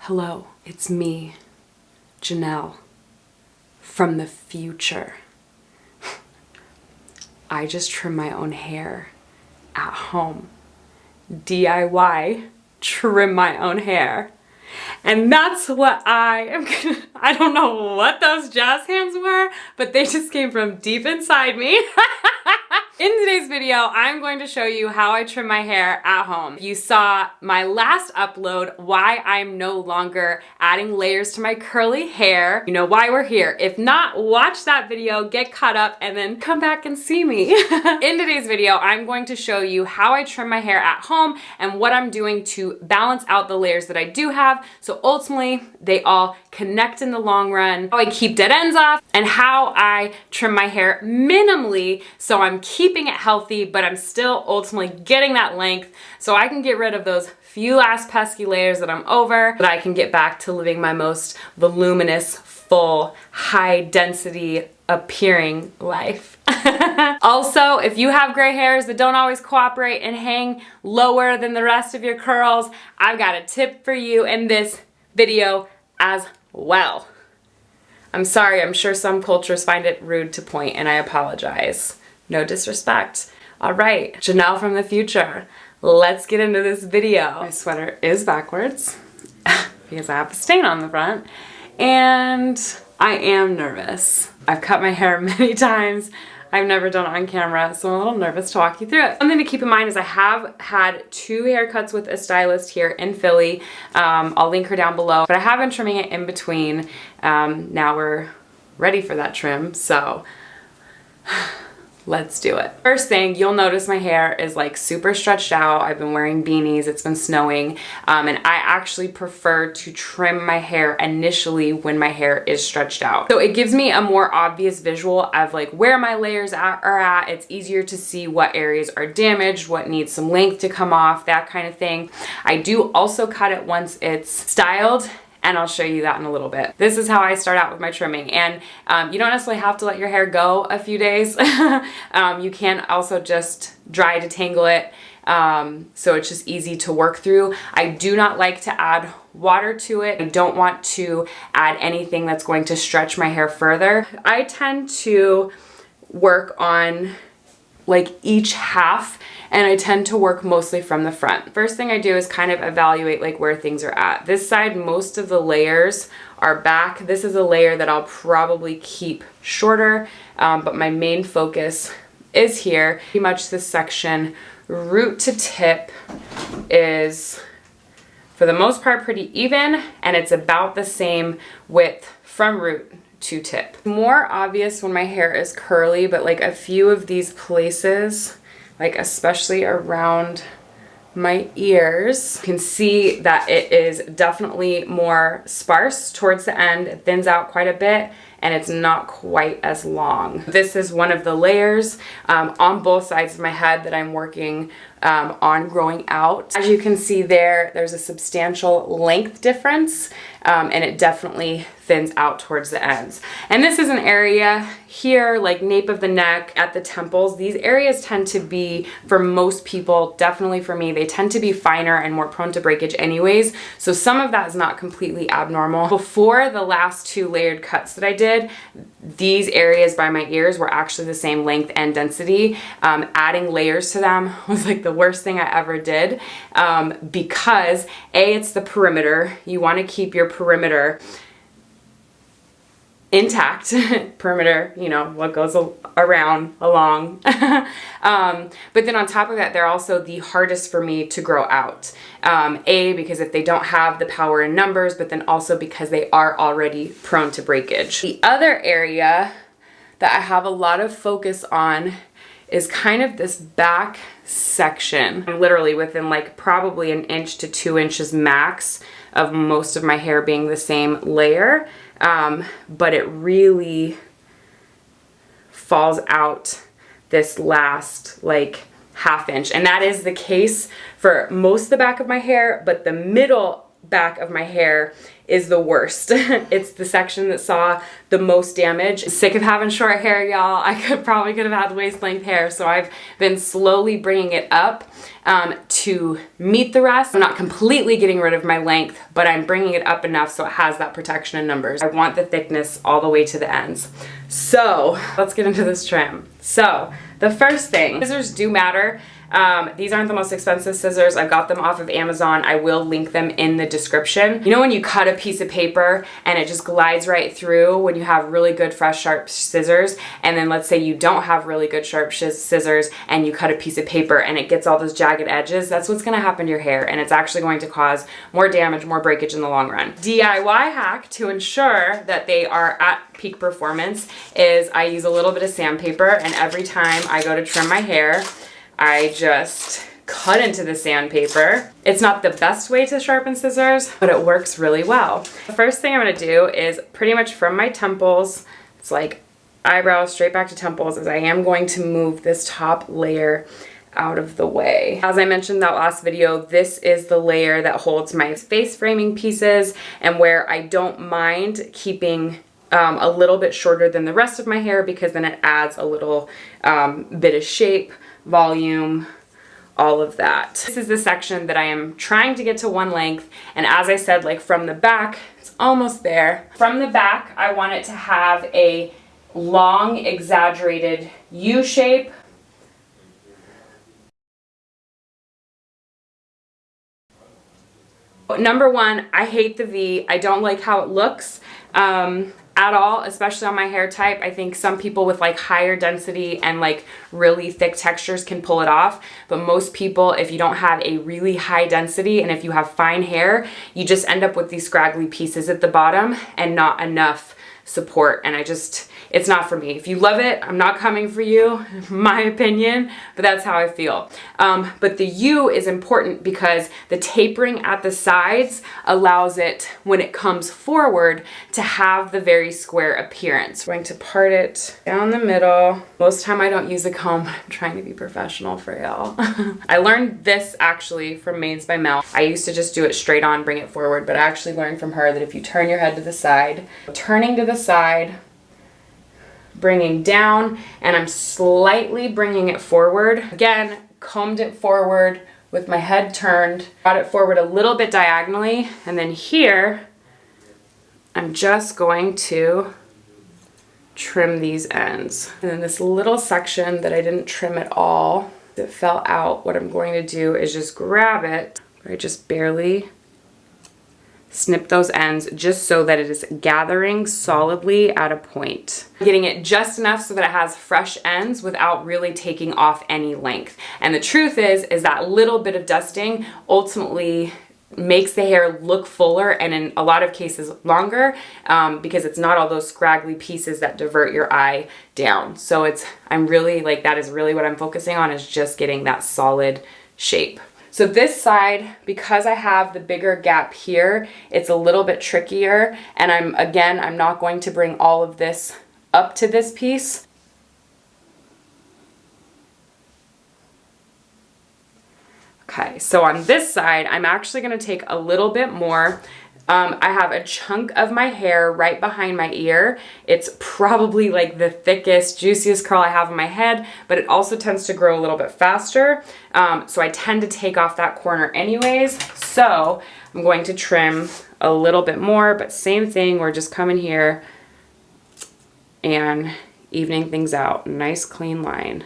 Hello, it's me, Jannelle, from the future. I just trim my own hair at home. DIY, trim my own hair. And that's what I don't know what those jazz hands were, but they just came from deep inside me. In today's video, I'm going to show you how I trim my hair at home. You saw my last upload, why I'm no longer adding layers to my curly hair. You know why we're here. If not, watch that video, get caught up, and then come back and see me. In today's video, I'm going to show you how I trim my hair at home and what I'm doing to balance out the layers that I do have, so ultimately they all connect in the long run, how I keep dead ends off, and how I trim my hair minimally so I'm keeping it healthy, but I'm still ultimately getting that length so I can get rid of those few last pesky layers that I'm over, that I can get back to living my most voluminous, full, high density appearing life. Also, if you have gray hairs that don't always cooperate and hang lower than the rest of your curls, I've got a tip for you in this video as well. I'm sorry, I'm sure some cultures find it rude to point, and I apologize. No disrespect. All right, Jannelle from the future. Let's get into this video. My sweater is backwards because I have a stain on the front, and I am nervous. I've cut my hair many times. I've never done it on camera, so I'm a little nervous to walk you through it. Something to keep in mind is I have had 2 haircuts with a stylist here in Philly. I'll link her down below, but I have been trimming it in between. Now we're ready for that trim, so let's do it. First thing, you'll notice my hair is like super stretched out. I've been wearing beanies, it's been snowing, and I actually prefer to trim my hair initially when my hair is stretched out. So it gives me a more obvious visual of like where my layers are at. It's easier to see what areas are damaged, what needs some length to come off, that kind of thing. I do also cut it once it's styled, and I'll show you that in a little bit. This is how I start out with my trimming, and you don't necessarily have to let your hair go a few days. You can also just dry detangle it, so it's just easy to work through. I do not like to add water to it. I don't want to add anything that's going to stretch my hair further. I tend to work on like each half, and I tend to work mostly from the front. First thing I do is kind of evaluate like where things are at. This side, most of the layers are back. This is a layer that I'll probably keep shorter, but my main focus is here. Pretty much this section, root to tip, is for the most part pretty even, and it's about the same width from root to tip. More obvious when my hair is curly, but like a few of these places, like especially around my ears, you can see that it is definitely more sparse towards the end. It thins out quite a bit, and it's not quite as long. This is one of the layers on both sides of my head that I'm working on growing out. As you can see there's a substantial length difference, and it definitely thins out towards the ends. And this is an area here, like nape of the neck, at the temples. These areas tend to be, for most people, definitely for me, they tend to be finer and more prone to breakage anyways. So some of that is not completely abnormal. Before the last 2 layered cuts that I did, these areas by my ears were actually the same length and density. Adding layers to them was like the worst thing I ever did, because A, it's the perimeter. You want to keep your perimeter intact. Perimeter, you know, what goes around, along. But then on top of that, they're also the hardest for me to grow out. A, because if they don't have the power in numbers, but then also because they are already prone to breakage. The other area that I have a lot of focus on is kind of this back section. I'm literally within like probably 1 inch to 2 inches max of most of my hair being the same layer. But it really falls out this last like 1/2 inch. And that is the case for most of the back of my hair, but the middle back of my hair is the worst. It's the section that saw the most damage. Sick of having short hair, y'all. I probably could have had waist length hair, so I've been slowly bringing it up to meet the rest. I'm not completely getting rid of my length, but I'm bringing it up enough so it has that protection in numbers. I want the thickness all the way to the ends. So let's get into this trim. So the first thing, scissors do matter. These aren't the most expensive scissors. I got them off of Amazon. I will link them in the description. You know when you cut a piece of paper and it just glides right through when you have really good, fresh, sharp scissors, and then let's say you don't have really good, sharp scissors and you cut a piece of paper and it gets all those jagged edges, that's what's gonna happen to your hair, and it's actually going to cause more damage, more breakage in the long run. DIY hack to ensure that they are at peak performance is I use a little bit of sandpaper, and every time I go to trim my hair, I just cut into the sandpaper. It's not the best way to sharpen scissors, but it works really well. The first thing I'm gonna do is pretty much from my temples, it's like eyebrows straight back to temples, is I am going to move this top layer out of the way. As I mentioned in that last video, this is the layer that holds my face framing pieces and where I don't mind keeping a little bit shorter than the rest of my hair, because then it adds a little bit of shape, volume, all of that. This is the section that I am trying to get to one length, and as I said, like from the back, it's almost there. From the back, I want it to have a long, exaggerated U shape. Number one, I hate the V. I don't like how it looks at all, especially on my hair type. I think some people with like higher density and like really thick textures can pull it off, but most people, if you don't have a really high density and if you have fine hair, you just end up with these scraggly pieces at the bottom and not enough support, and it's not for me. If you love it, I'm not coming for you, my opinion, but that's how I feel. But the U is important because the tapering at the sides allows it, when it comes forward, to have the very square appearance. I'm going to part it down the middle. Most of the time I don't use a comb. I'm trying to be professional for y'all. I learned this actually from Mains by Mel. I used to just do it straight on, bring it forward, but I actually learned from her that if you turn your head to the side, turning to the side, bringing down, and I'm slightly bringing it forward. Again, combed it forward with my head turned, brought it forward a little bit diagonally, and then here, I'm just going to trim these ends. And then this little section that I didn't trim at all, that fell out, what I'm going to do is just grab it, I just barely snip those ends just so that it is gathering solidly at a point. Getting it just enough so that it has fresh ends without really taking off any length. And the truth is that little bit of dusting ultimately makes the hair look fuller and in a lot of cases longer, because it's not all those scraggly pieces that divert your eye down. So I'm really like, that is really what I'm focusing on, is just getting that solid shape. So this side, because I have the bigger gap here, it's a little bit trickier, and I'm not going to bring all of this up to this piece. Okay, so on this side, I'm actually gonna take a little bit more. I have a chunk of my hair right behind my ear. It's probably like the thickest, juiciest curl I have in my head, but it also tends to grow a little bit faster. So I tend to take off that corner anyways. So I'm going to trim a little bit more, but same thing, we're just coming here and evening things out. Nice clean line.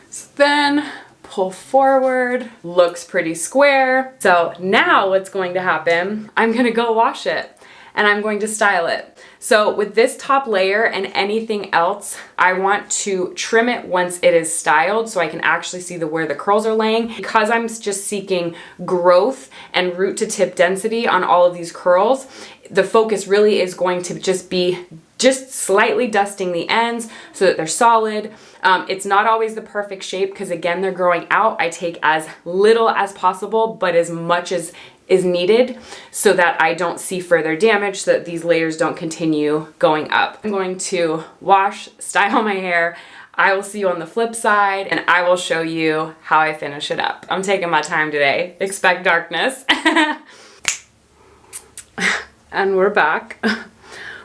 So then pull forward, looks pretty square. So now what's going to happen, I'm gonna go wash it and I'm going to style it. So with this top layer and anything else, I want to trim it once it is styled so I can actually see where the curls are laying. Because I'm just seeking growth and root to tip density on all of these curls, the focus really is going to just be slightly dusting the ends so that they're solid. It's not always the perfect shape because again, they're growing out. I take as little as possible, but as much as is needed so that I don't see further damage, so that these layers don't continue going up. I'm going to wash, style my hair. I will see you on the flip side and I will show you how I finish it up. I'm taking my time today. Expect darkness. And we're back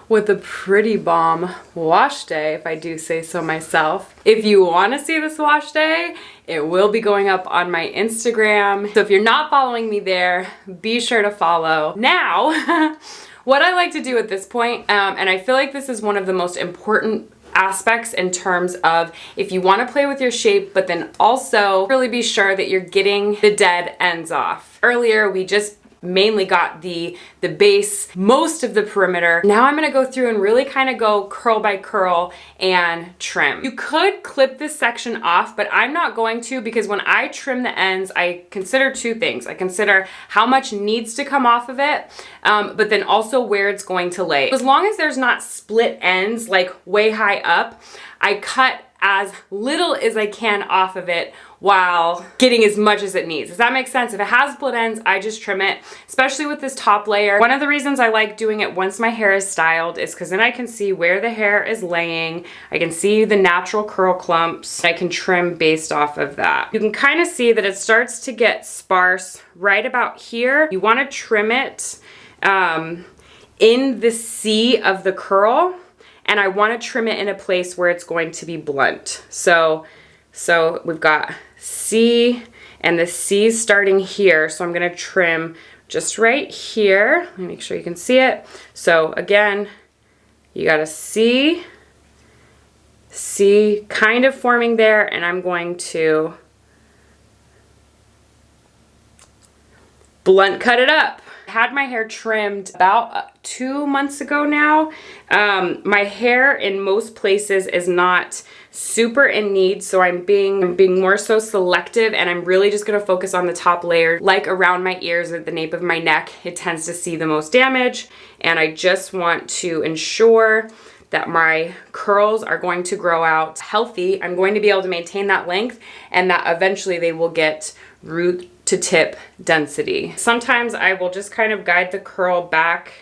with a pretty bomb wash day, if I do say so myself. If you want to see this wash day, it will be going up on my Instagram. So if you're not following me there, be sure to follow. Now, what I like to do at this point, and I feel like this is one of the most important aspects in terms of if you want to play with your shape, but then also really be sure that you're getting the dead ends off. Earlier, we just mainly got the base, most of the perimeter. Now I'm gonna go through and really kind of go curl by curl and trim. You could clip this section off, but I'm not going to, because when I trim the ends, I consider two things. I consider how much needs to come off of it, but then also where it's going to lay. As long as there's not split ends like way high up, I cut as little as I can off of it while getting as much as it needs. Does that make sense? If it has split ends, I just trim it, especially with this top layer. One of the reasons I like doing it once my hair is styled is because then I can see where the hair is laying. I can see the natural curl clumps. I can trim based off of that. You can kind of see that it starts to get sparse right about here. You want to trim it in the C of the curl, and I want to trim it in a place where it's going to be blunt. So we've got C, and the C is starting here, so I'm gonna trim just right here. Let me make sure you can see it. So again, you got a C kind of forming there, and I'm going to blunt cut it up. Had my hair trimmed about 2 months ago now. My hair in most places is not super in need, so I'm being more so selective, and I'm really just gonna focus on the top layer, like around my ears at the nape of my neck. It tends to see the most damage, and I just want to ensure that my curls are going to grow out healthy. I'm going to be able to maintain that length, and that eventually they will get root to tip density. Sometimes I will just kind of guide the curl back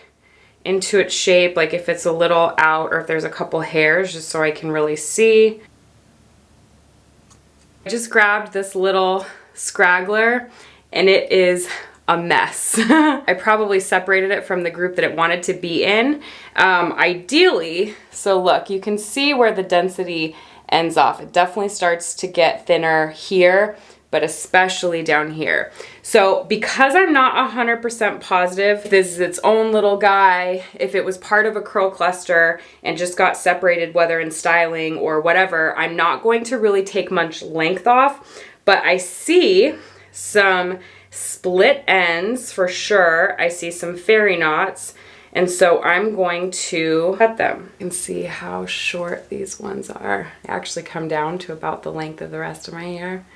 into its shape, like if it's a little out or if there's a couple hairs, just so I can really see. I just grabbed this little scraggler, and it is a mess. I probably separated it from the group that it wanted to be in. Ideally, so look, you can see where the density ends off. It definitely starts to get thinner here, but especially down here. So because I'm not 100% positive if this is its own little guy, if it was part of a curl cluster and just got separated, whether in styling or whatever, I'm not going to really take much length off, but I see some split ends for sure. I see some fairy knots, and so I'm going to cut them. You can see how short these ones are. They actually come down to about the length of the rest of my hair,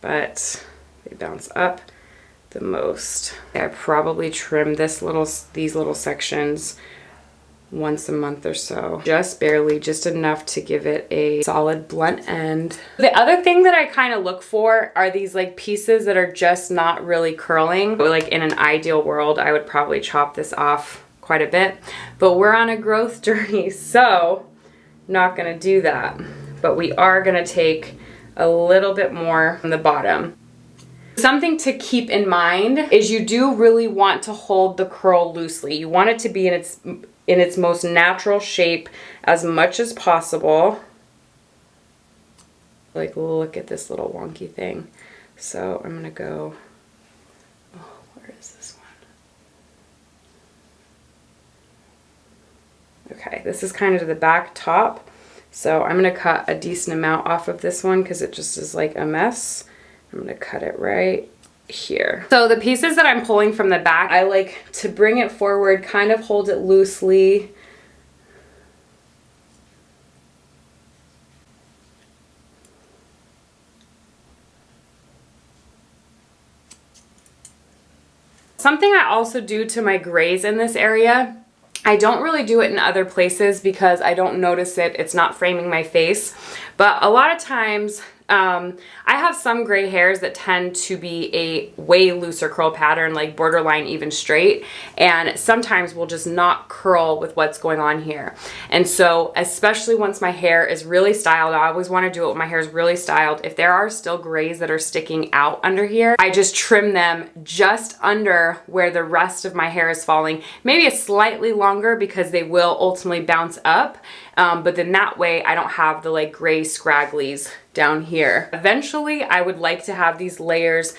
but they bounce up the most. I probably trim these little sections once a month or so. Just barely, just enough to give it a solid blunt end. The other thing that I kind of look for are these like pieces that are just not really curling. But like in an ideal world, I would probably chop this off quite a bit, but we're on a growth journey, so not gonna do that. But we are gonna take a little bit more from the bottom. Something to keep in mind is you do really want to hold the curl loosely. You want it to be in its most natural shape as much as possible. Like, look at this little wonky thing. So I'm gonna go, oh, where is this one? Okay, this is kind of the back top. So I'm gonna cut a decent amount off of this one because it just is like a mess. I'm gonna cut it right here. So the pieces that I'm pulling from the back, I like to bring it forward, kind of hold it loosely. Something I also do to my grays in this area, I don't really do it in other places because I don't notice it. It's not framing my face. But a lot of times I have some gray hairs that tend to be a way looser curl pattern, like borderline even straight, and sometimes will just not curl with what's going on here. And so especially once my hair is really styled, I always want to do it when my hair is really styled. If there are still grays that are sticking out under here, I just trim them just under where the rest of my hair is falling, maybe a slightly longer because they will ultimately bounce up. But then that way I don't have the like gray scragglies down here. Eventually I would like to have these layers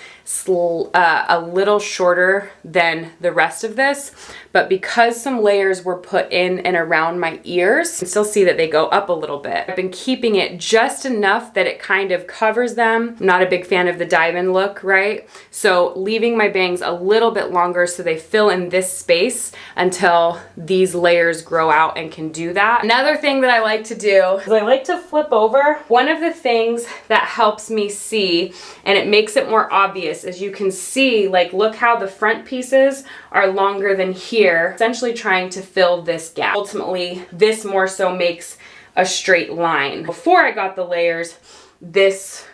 a little shorter than the rest of this, but because some layers were put in and around my ears, you can still see that they go up a little bit. I've been keeping it just enough that it kind of covers them. I'm not a big fan of the diamond look, right? So leaving my bangs a little bit longer so they fill in this space until these layers grow out and can do that. Another thing that I like to do is I like to flip over. One of the things that helps me see, and it makes it more obvious, as you can see, like look how the front pieces are longer than here, essentially trying to fill this gap. Ultimately, this more so makes a straight line. Before I got the layers, this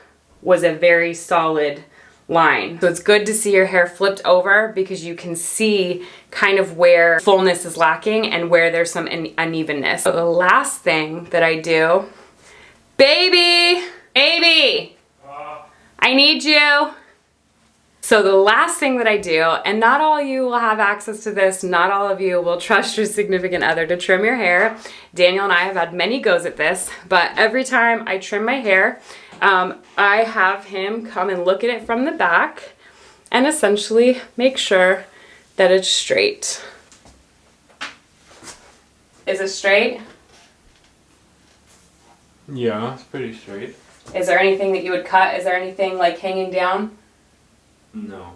was a very solid line. So it's good to see your hair flipped over because you can see kind of where fullness is lacking and where there's some unevenness. So the last thing that I do, baby, I need you. So the last thing that I do, and not all of you will have access to this, not all of you will trust your significant other to trim your hair. Daniel and I have had many goes at this, but every time I trim my hair, I have him come and look at it from the back and essentially make sure that it's straight. Is it straight? Yeah, it's pretty straight. Is there anything that you would cut? Is there anything like hanging down? No.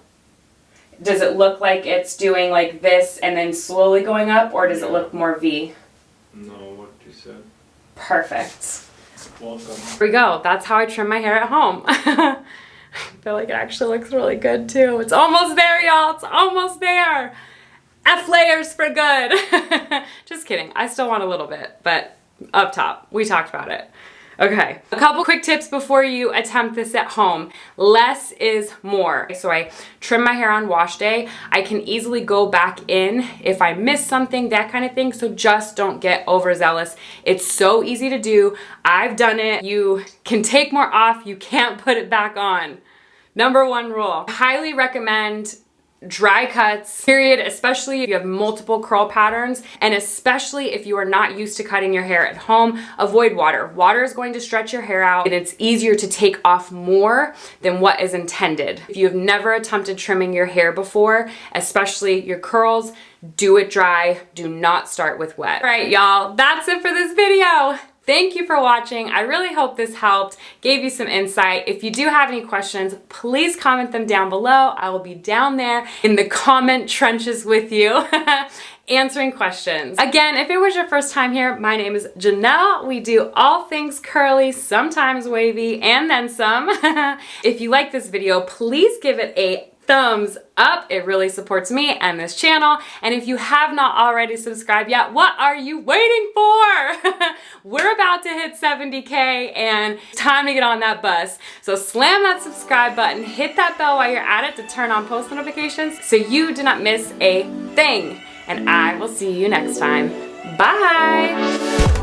Does it look like it's doing like this and then slowly going up, or does it look more V? No, what you said. Perfect. Welcome. Here we go. That's how I trim my hair at home. I feel like it actually looks really good too. It's almost there, y'all. It's almost there. F layers for good. Just kidding. I still want a little bit, but up top. We talked about it. Okay, a couple quick tips before you attempt this at home. Less is more. So I trim my hair on wash day. I can easily go back in if I miss something, that kind of thing. So just don't get overzealous. It's so easy to do. I've done it. You can take more off. You can't put it back on. Number one rule. I highly recommend dry cuts, period, especially if you have multiple curl patterns, and especially if you are not used to cutting your hair at home. Avoid water. Water is going to stretch your hair out, and it's easier to take off more than what is intended. If you have never attempted trimming your hair before, especially your curls, do it dry. Do not start with wet. All right, y'all, that's it for this video. Thank you for watching. I really hope this helped, gave you some insight. If you do have any questions, please comment them down below. I will be down there in the comment trenches with you answering questions. Again, if it was your first time here, my name is Jannelle. We do all things curly, sometimes wavy, and then some. If you like this video, please give it a thumbs up. It really supports me and this channel. And if you have not already subscribed yet, what are you waiting for? We're about to hit 70K and it's time to get on that bus. So slam that subscribe button, hit that bell while you're at it to turn on post notifications so you do not miss a thing. And I will see you next time. Bye.